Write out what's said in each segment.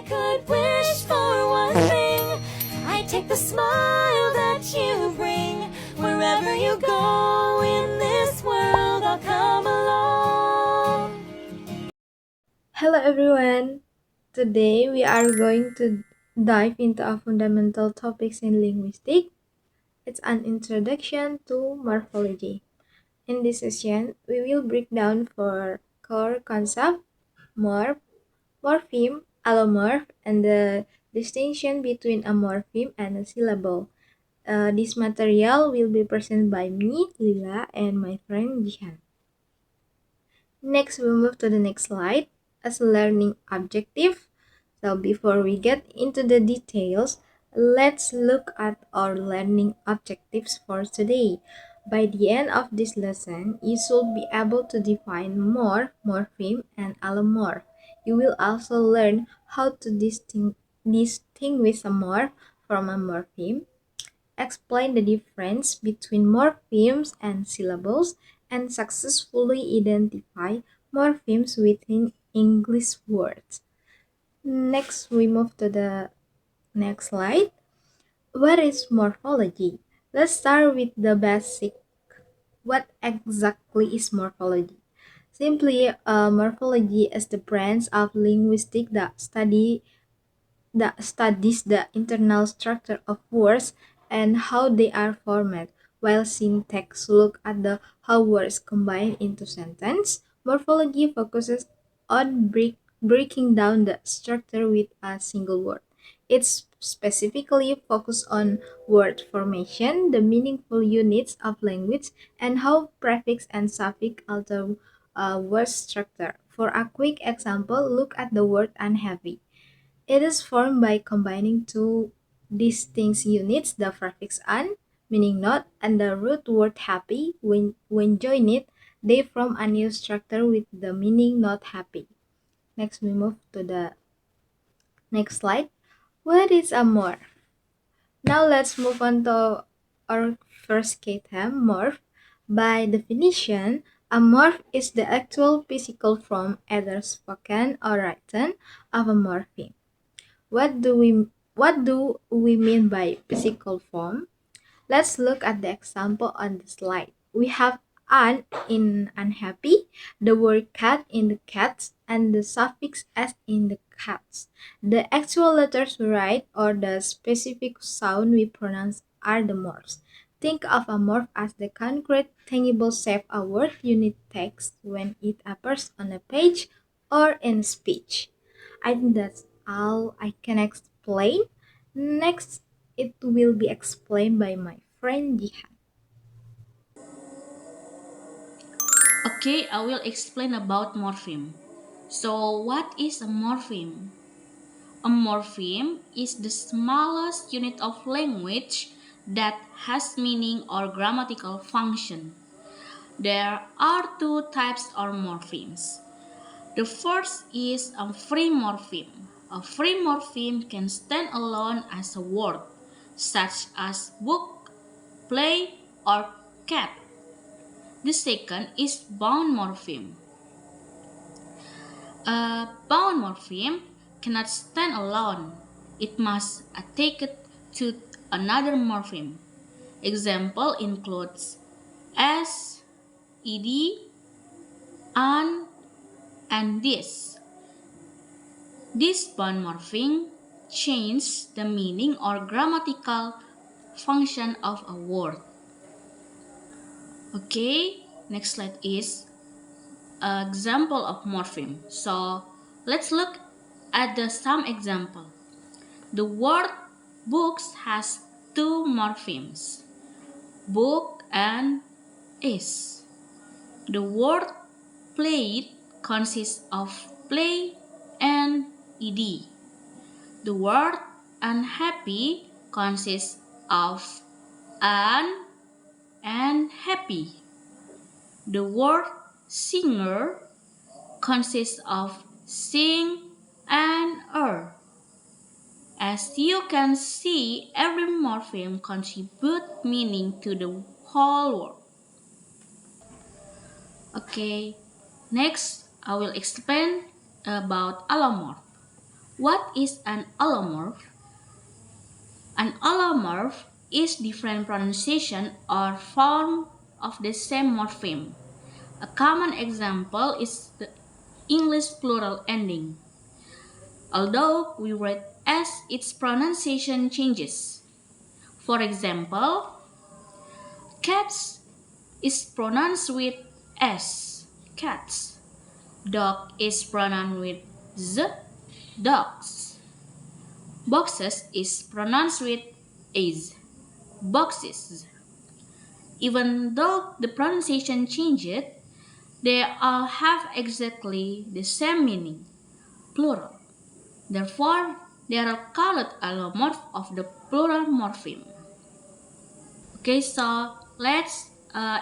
I could wish for one thing, I take the smile that you bring. Wherever you go in this world, I'll come along. Hello everyone! Today we are going to dive into our fundamental topics in linguistics. It's an introduction to morphology. In this session, we will break down four core concepts: morph, morpheme, allomorph, and the distinction between a morpheme and a syllable. This material will be presented by me, Lila, and my friend Jihan. Next, we move to the next slide as a learning objective. So before we get into the details, let's look at our learning objectives for today. By the end of this lesson, you should be able to define morph, morpheme, and allomorph. You will also learn how to distinguish a morph from a morpheme, explain the difference between morphemes and syllables, and successfully identify morphemes within English words. Next, we move to the next slide. What is morphology? Let's start with the basic. What exactly is morphology? Simply, morphology is the branch of linguistics that studies the internal structure of words and how they are formed, while syntax look at the how words combine into sentence. Morphology focuses on breaking down the structure with a single word. It's specifically focused on word formation, the meaningful units of language, and how prefix and suffix alter word structure. For a quick example, look at the word unhappy. It is formed by combining two distinct units, the prefix "an", meaning not, and the root word "happy". When joined, they form a new structure with the meaning not happy. Next, we move to the next slide. What is a morph? Now let's move on to our first key term, morph. By definition, a morph is the actual physical form, either spoken or written, of a morpheme. What do we mean by physical form? Let's look at the example on the slide. We have "an" in unhappy, the word "cat" in the cats, and the suffix "s" in the cats. The actual letters we write or the specific sound we pronounce are the morphs. Think of a morph as the concrete, tangible shape a word unit takes when it appears on a page or in speech. I think that's all I can explain. Next, it will be explained by my friend Jihan. Okay, I will explain about morpheme. So, what is a morpheme? A morpheme is the smallest unit of language that has meaning or grammatical function. There are two types of morphemes. The first is a free morpheme. A free morpheme can stand alone as a word, such as book, play, or cat. The second is bound morpheme. A bound morpheme cannot stand alone. It must attach to another morpheme. Example includes as, ed, an, and this. This bound morpheme changes the meaning or grammatical function of a word. Okay, next slide is an example of morpheme. So let's look at some example. The word books has two morphemes, book and is. The word played consists of play and ed. The word unhappy consists of an and happy. The word singer consists of sing and er. As you can see, every morpheme contributes meaning to the whole word. Okay, next I will explain about allomorph. What is an allomorph? An allomorph is different pronunciation or form of the same morpheme. A common example is the English plural ending. Although we read as its pronunciation changes. For example, cats is pronounced with S, cats. Dog is pronounced with Z, dogs. Boxes is pronounced with is, boxes. Even though the pronunciation changed, they all have exactly the same meaning, plural. Therefore, they are called allomorph of the plural morpheme. Okay, so let's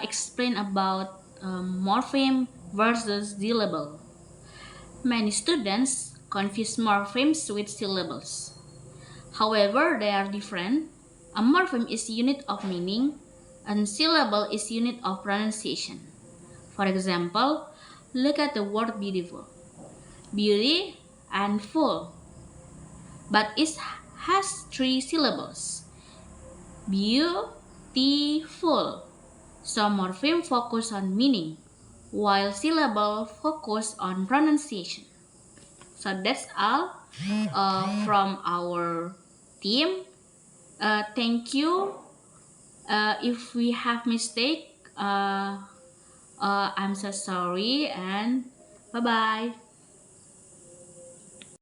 explain about morpheme versus syllable. Many students confuse morphemes with syllables. However, they are different. A morpheme is unit of meaning, and syllable is unit of pronunciation. For example, look at the word beautiful. Beauty and full, but it has 3 syllables. Beautiful. So morpheme focus on meaning, while syllable focus on pronunciation. So that's all from our team. Thank you. If we have mistake, I'm so sorry and bye bye.